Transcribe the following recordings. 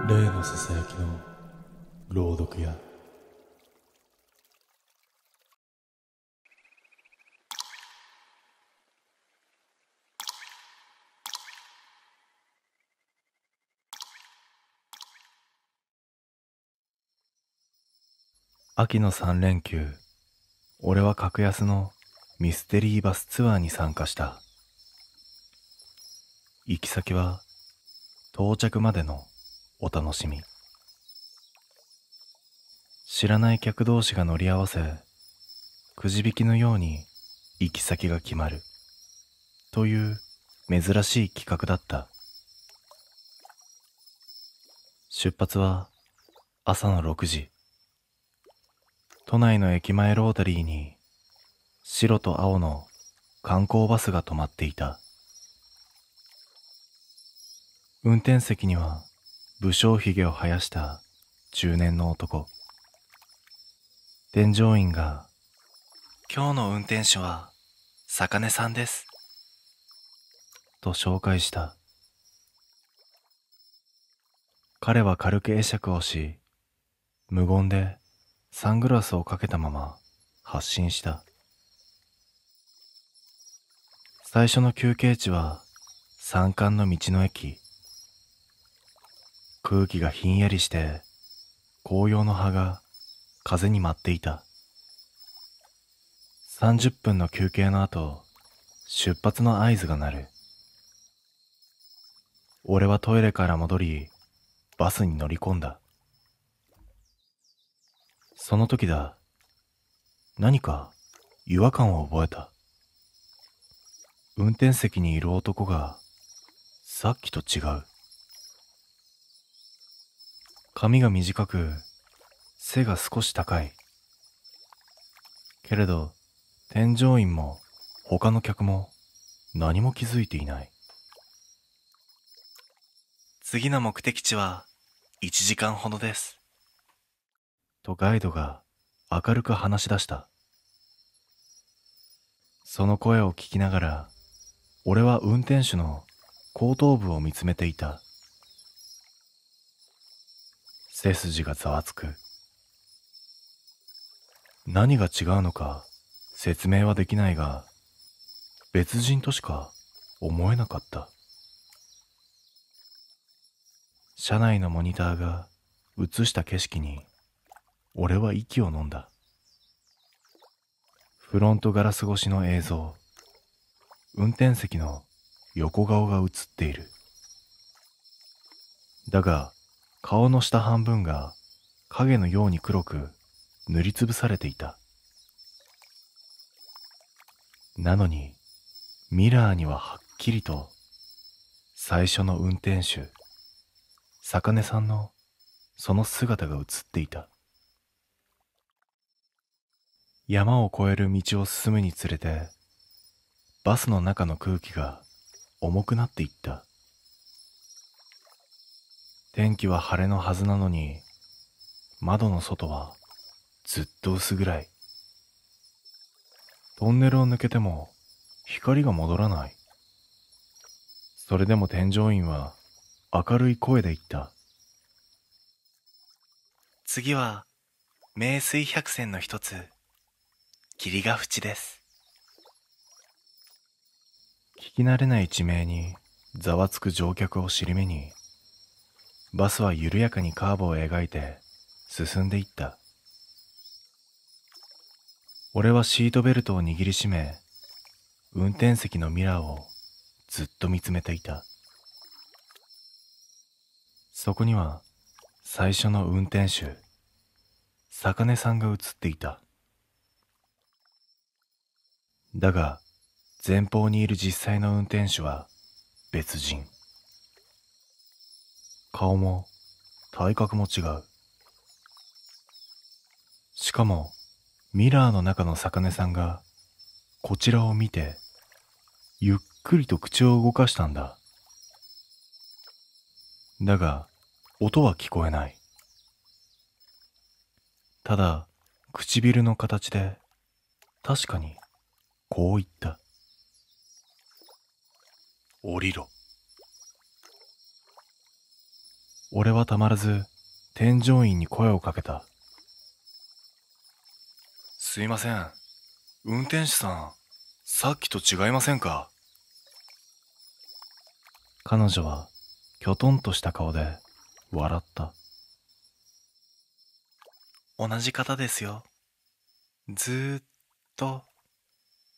例のささやきの朗読や秋の3連休、俺は格安のミステリーバスツアーに参加した。行き先は到着までのお楽しみ。知らない客同士が乗り合わせ、くじ引きのように行き先が決まるという珍しい企画だった。出発は朝の6時。都内の駅前ロータリーに白と青の観光バスが止まっていた。運転席には武将髭を生やした中年の男。添乗員が、今日の運転手は坂根さんです、と紹介した。彼は軽く会釈をし、無言でサングラスをかけたまま発進した。最初の休憩地は山間の道の駅。空気がひんやりして紅葉の葉が風に舞っていた。30分の休憩の後、出発の合図が鳴る。俺はトイレから戻り、バスに乗り込んだ。その時だ。何か違和感を覚えた。運転席にいる男がさっきと違う。髪が短く、背が少し高い。けれど、添乗員も他の客も何も気づいていない。次の目的地は1時間ほどです、とガイドが明るく話し出した。その声を聞きながら、俺は運転手の後頭部を見つめていた。背筋がざわつく。何が違うのか説明はできないが、別人としか思えなかった。車内のモニターが映した景色に俺は息を飲んだ。フロントガラス越しの映像。運転席の横顔が映っている。だが顔の下半分が影のように黒く塗りつぶされていた。なのにミラーにははっきりと最初の運転手坂根さんのその姿が映っていた。山を越える道を進むにつれて、バスの中の空気が重くなっていった。天気は晴れのはずなのに、窓の外はずっと薄暗い。トンネルを抜けても光が戻らない。それでも添乗員は明るい声で言った。次は名水百選の一つ、霧ヶ淵です。聞き慣れない地名にざわつく乗客を尻目に、バスは緩やかにカーブを描いて進んでいった。俺はシートベルトを握りしめ、運転席のミラーをずっと見つめていた。そこには最初の運転手坂根さんが映っていた。だが前方にいる実際の運転手は別人。顔も体格も違う。しかもミラーの中の坂根さんがこちらを見てゆっくりと口を動かしたんだ。だが音は聞こえない。ただ唇の形で確かにこう言った。降りろ。俺はたまらず添乗員に声をかけた。すいません。運転手さん、さっきと違いませんか？彼女はきょとんとした顔で笑った。同じ方ですよ。ずーっと、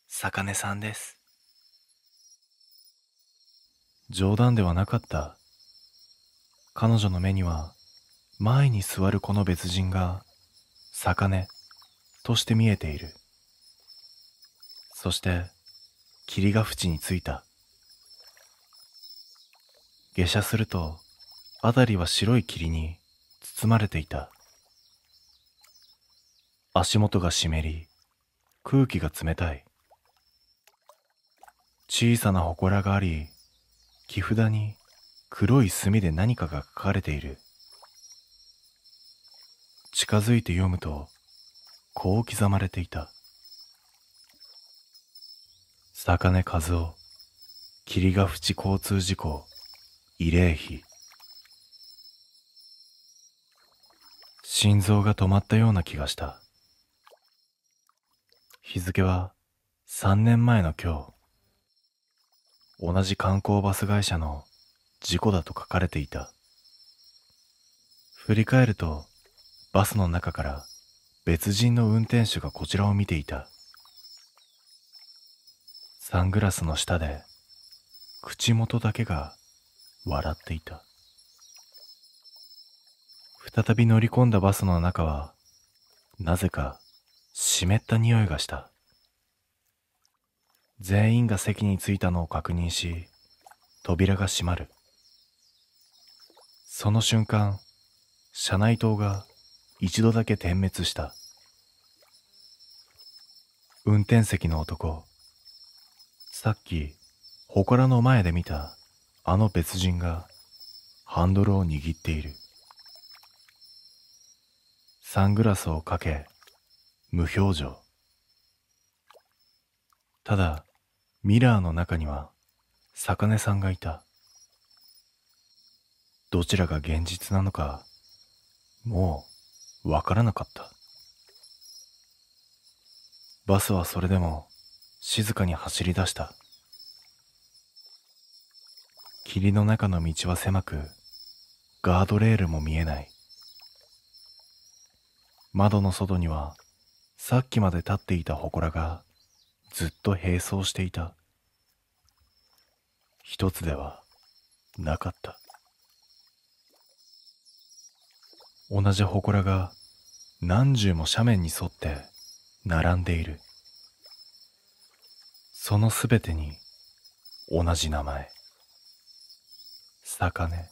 坂根さんです。冗談ではなかった。彼女の目には、前に座るこの別人が、坂根として見えている。そして、霧が縁についた。下車すると、辺りは白い霧に包まれていた。足元が湿り、空気が冷たい。小さな祠があり、木札に黒い墨で何かが書かれている。近づいて読むと、こう刻まれていた。坂根和夫、霧ヶ淵交通事故、慰霊碑。心臓が止まったような気がした。日付は3年前の今日、同じ観光バス会社の事故だと書かれていた。振り返ると、バスの中から別人の運転手がこちらを見ていた。サングラスの下で口元だけが笑っていた。再び乗り込んだバスの中はなぜか湿った匂いがした。全員が席に着いたのを確認し、扉が閉まる。その瞬間、車内灯が一度だけ点滅した。運転席の男、さっき祠の前で見たあの別人がハンドルを握っている。サングラスをかけ、無表情。ただミラーの中には坂根さんがいた。どちらが現実なのかもうわからなかった。バスはそれでも静かに走り出した。霧の中の道は狭く、ガードレールも見えない。窓の外にはさっきまで立っていた祠がずっと並走していた。一つではなかった。同じ祠が何重も斜面に沿って並んでいる。そのすべてに同じ名前。坂根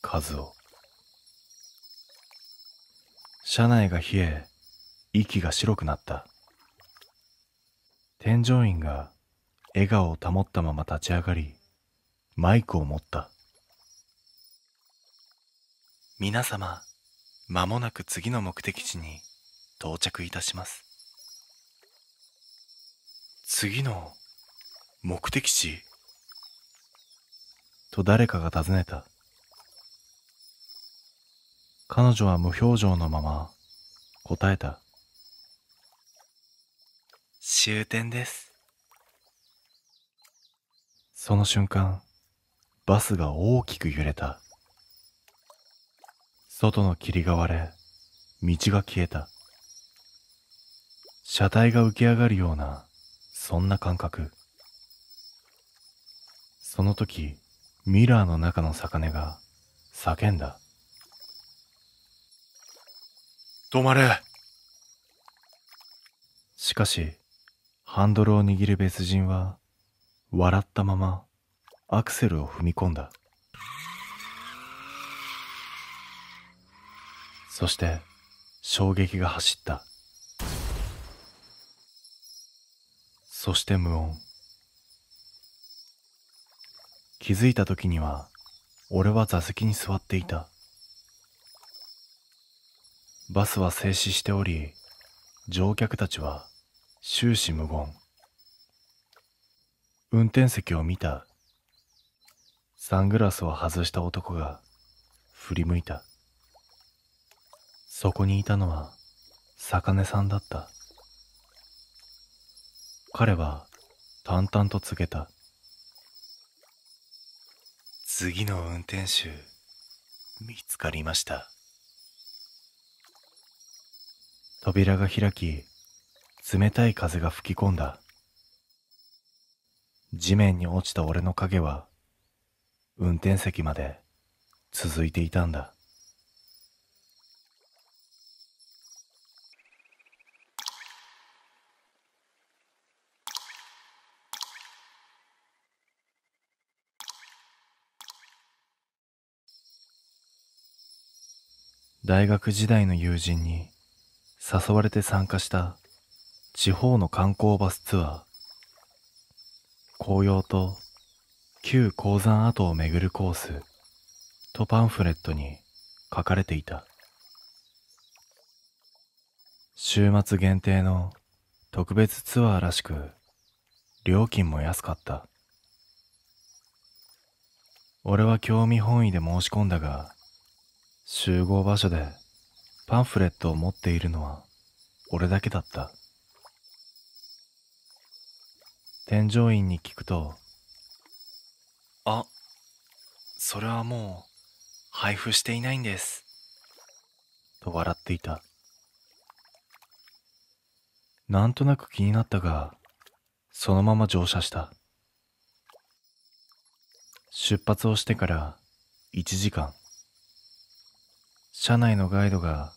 和夫。車内が冷え、息が白くなった。添乗員が笑顔を保ったまま立ち上がり、マイクを持った。皆様、間もなく次の目的地に到着いたします。次の目的地と誰かが尋ねた。彼女は無表情のまま答えた。終点です。その瞬間、バスが大きく揺れた。外の霧が割れ、道が消えた。車体が浮き上がるような、そんな感覚。その時、ミラーの中の坂根が叫んだ。止まれ！しかし、ハンドルを握る別人は、笑ったままアクセルを踏み込んだ。そして衝撃が走った。そして無音。気づいた時には俺は座席に座っていた。バスは静止しており、乗客たちは終始無言。運転席を見た。サングラスを外した男が振り向いた。そこにいたのは坂根さんだった。彼は淡々と告げた。次の運転手見つかりました。扉が開き、冷たい風が吹き込んだ。地面に落ちた俺の影は運転席まで続いていたんだ。大学時代の友人に誘われて参加した地方の観光バスツアー。紅葉と旧鉱山跡を巡るコースとパンフレットに書かれていた。週末限定の特別ツアーらしく、料金も安かった。俺は興味本位で申し込んだが、集合場所でパンフレットを持っているのは俺だけだった。添乗員に聞くと、あ、それはもう配布していないんです。と笑っていた。なんとなく気になったが、そのまま乗車した。出発をしてから1時間。車内のガイドが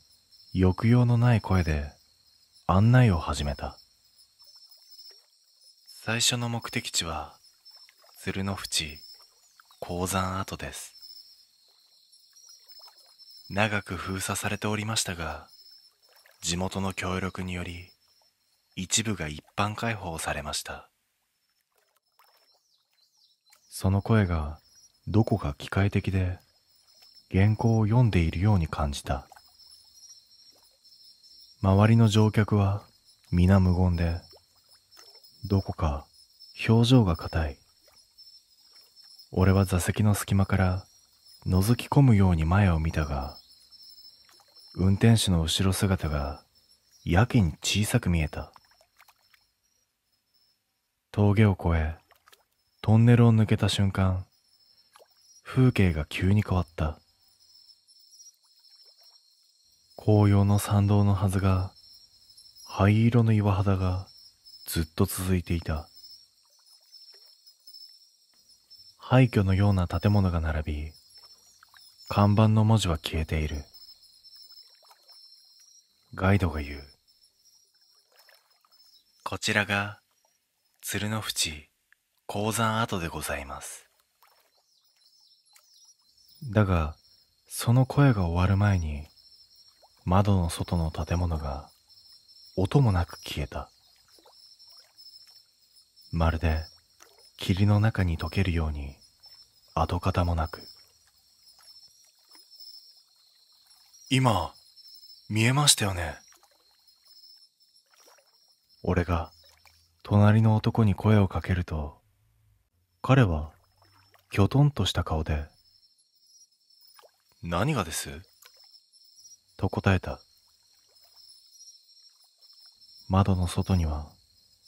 抑揚のない声で案内を始めた。最初の目的地は鶴の淵鉱山跡です。長く封鎖されておりましたが、地元の協力により一部が一般開放されました。その声がどこか機械的で原稿を読んでいるように感じた。周りの乗客は皆無言で、どこか表情が硬い。俺は座席の隙間から覗き込むように前を見たが、運転手の後ろ姿がやけに小さく見えた。峠を越え、トンネルを抜けた瞬間、風景が急に変わった。紅葉の参道のはずが、灰色の岩肌がずっと続いていた。廃墟のような建物が並び、看板の文字は消えている。ガイドが言う。こちらが鶴の淵鉱山跡でございます。だが、その声が終わる前に、窓の外の建物が音もなく消えた。まるで霧の中に溶けるように跡形もなく。今、見えましたよね。俺が隣の男に声をかけると、彼はきょとんとした顔で、何がですと答えた。窓の外には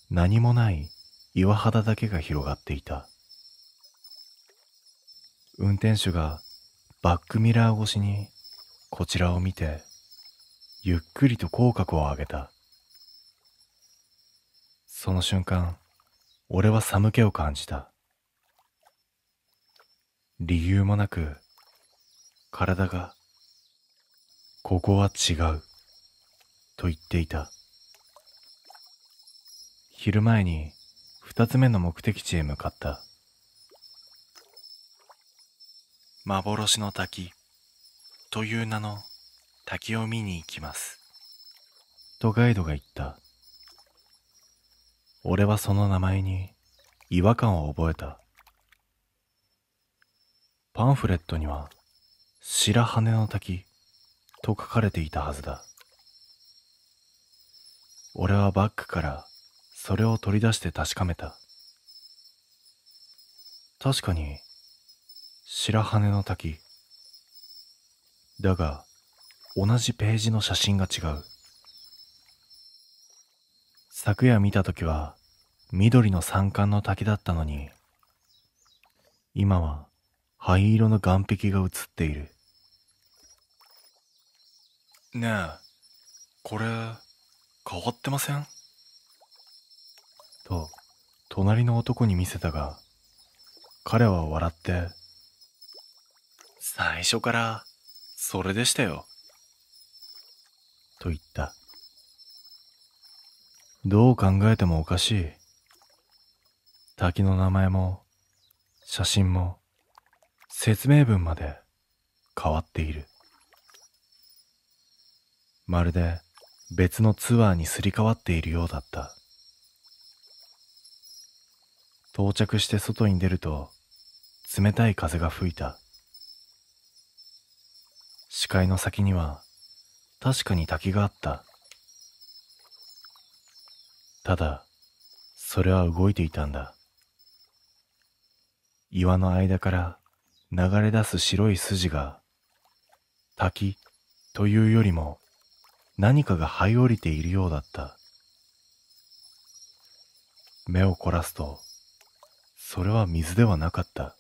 何もない岩肌だけが広がっていた。運転手がバックミラー越しにこちらを見て、ゆっくりと口角を上げた。その瞬間、俺は寒気を感じた。理由もなく、体が、ここは違う、と言っていた。昼前に二つ目の目的地へ向かった。幻の滝という名の滝を見に行きます。とガイドが言った。俺はその名前に違和感を覚えた。パンフレットには白羽の滝と書かれていたはずだ。俺はバッグからそれを取り出して確かめた。確かに白羽の滝。だが、同じページの写真が違う。昨夜見たときは緑の山間の滝だったのに、今は灰色の岩壁が写っている。ねえ、これ変わってません？と隣の男に見せたが、彼は笑って、最初からそれでしたよ、と言った。どう考えてもおかしい。滝の名前も写真も説明文まで変わっている。まるで別のツアーにすり替わっているようだった。到着して外に出ると冷たい風が吹いた。視界の先には確かに滝があった。ただ、それは動いていたんだ。岩の間から流れ出す白い筋が、滝というよりも何かが這い降りているようだった。目を凝らすと、それは水ではなかった。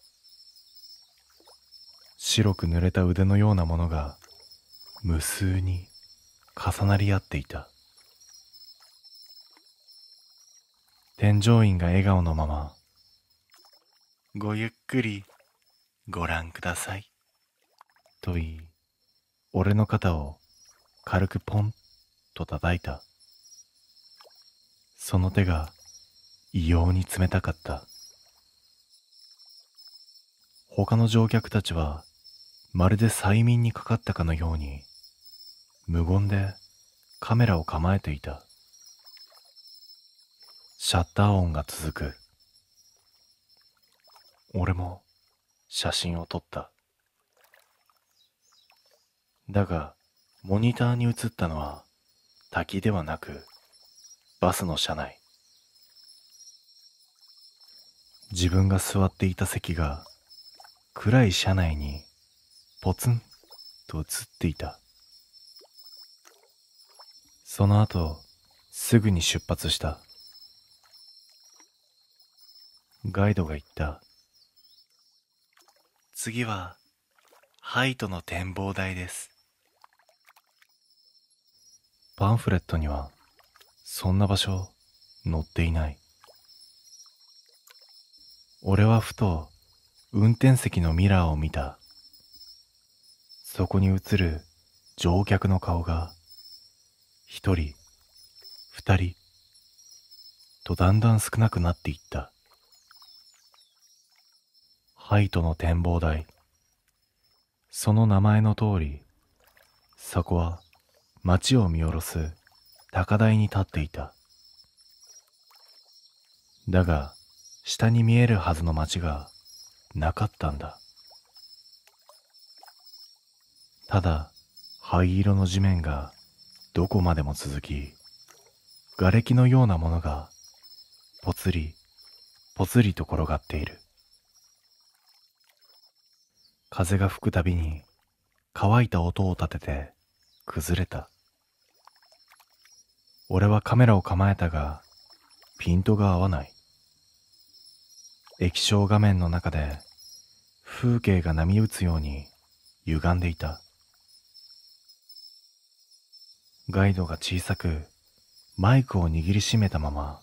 白く濡れた腕のようなものが無数に重なり合っていた。添乗員が笑顔のまま、ごゆっくりご覧ください、と言い、俺の肩を軽くポンと叩いた。その手が異様に冷たかった。他の乗客たちはまるで催眠にかかったかのように無言でカメラを構えていた。シャッター音が続く。俺も写真を撮った。だがモニターに映ったのは滝ではなくバスの車内。自分が座っていた席が暗い車内にポツンと映っていた。その後すぐに出発した。ガイドが言った。次はハイトの展望台です。パンフレットにはそんな場所載っていない。俺はふと運転席のミラーを見た。そこに映る乗客の顔が一人、二人とだんだん少なくなっていった。ハイトの展望台。その名前の通り、そこは街を見下ろす高台に立っていた。だが、下に見えるはずの街がなかったんだ。ただ、灰色の地面がどこまでも続き、瓦礫のようなものがぽつり、ぽつりと転がっている。風が吹くたびに乾いた音を立てて崩れた。俺はカメラを構えたがピントが合わない。液晶画面の中で風景が波打つように歪んでいた。ガイドが小さくマイクを握りしめたまま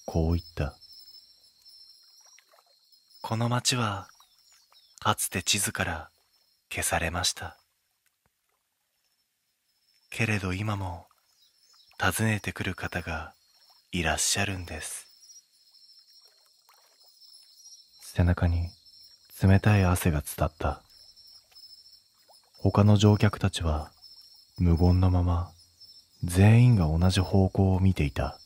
こう言った。この街はかつて地図から消されました。けれど今も訪ねてくる方がいらっしゃるんです。背中に冷たい汗が伝った。他の乗客たちは無言のまま全員が同じ方向を見ていた。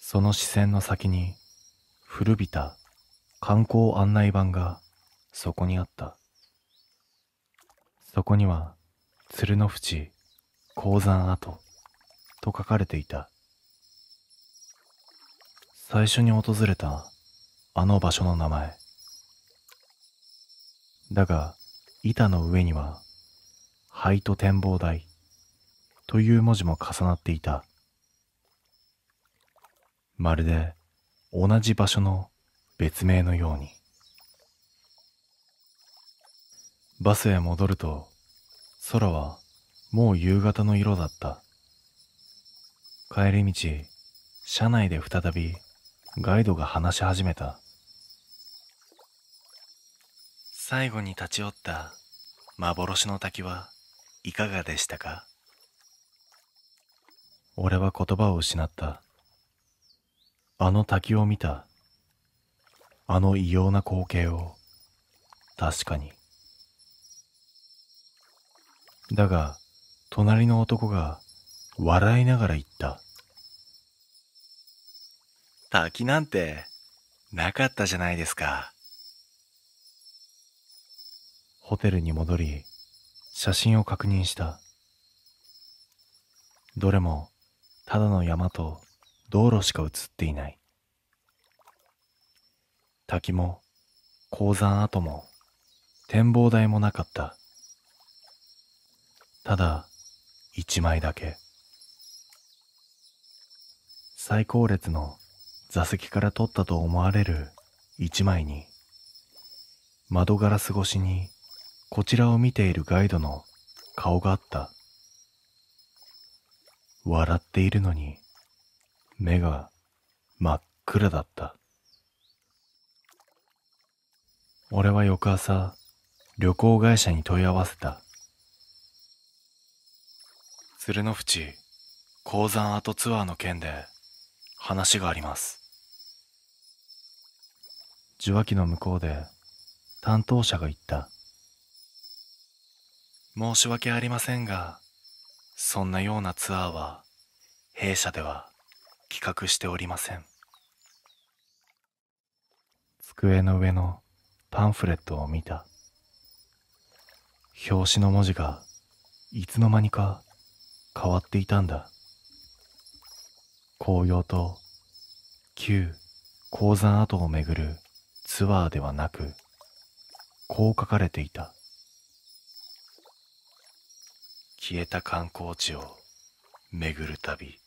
その視線の先に古びた観光案内板がそこにあった。そこには鶴の淵鉱山跡と書かれていた。最初に訪れたあの場所の名前。だが板の上には灰と展望台という文字も重なっていた。まるで同じ場所の別名のように。バスへ戻ると空はもう夕方の色だった。帰り道、車内で再びガイドが話し始めた。最後に立ち寄った幻の滝はいかがでしたか？俺は言葉を失った。あの滝を見た。あの異様な光景を。確かに。だが、隣の男が笑いながら言った。滝なんてなかったじゃないですか。ホテルに戻り、写真を確認した。どれもただの山と道路しか写っていない。滝も鉱山跡も展望台もなかった。ただ一枚だけ。最後列の座席から撮ったと思われる一枚に、窓ガラス越しにこちらを見ているガイドの顔があった。笑っているのに目が真っ暗だった。俺は翌朝旅行会社に問い合わせた。鶴の淵鉱山跡ツアーの件で話があります。受話器の向こうで担当者が言った。申し訳ありませんが、そんなようなツアーは弊社では企画しておりません。机の上のパンフレットを見た。表紙の文字がいつの間にか変わっていたんだ。紅葉と旧鉱山跡を巡るツアーではなく、こう書かれていた。消えた観光地を巡る旅。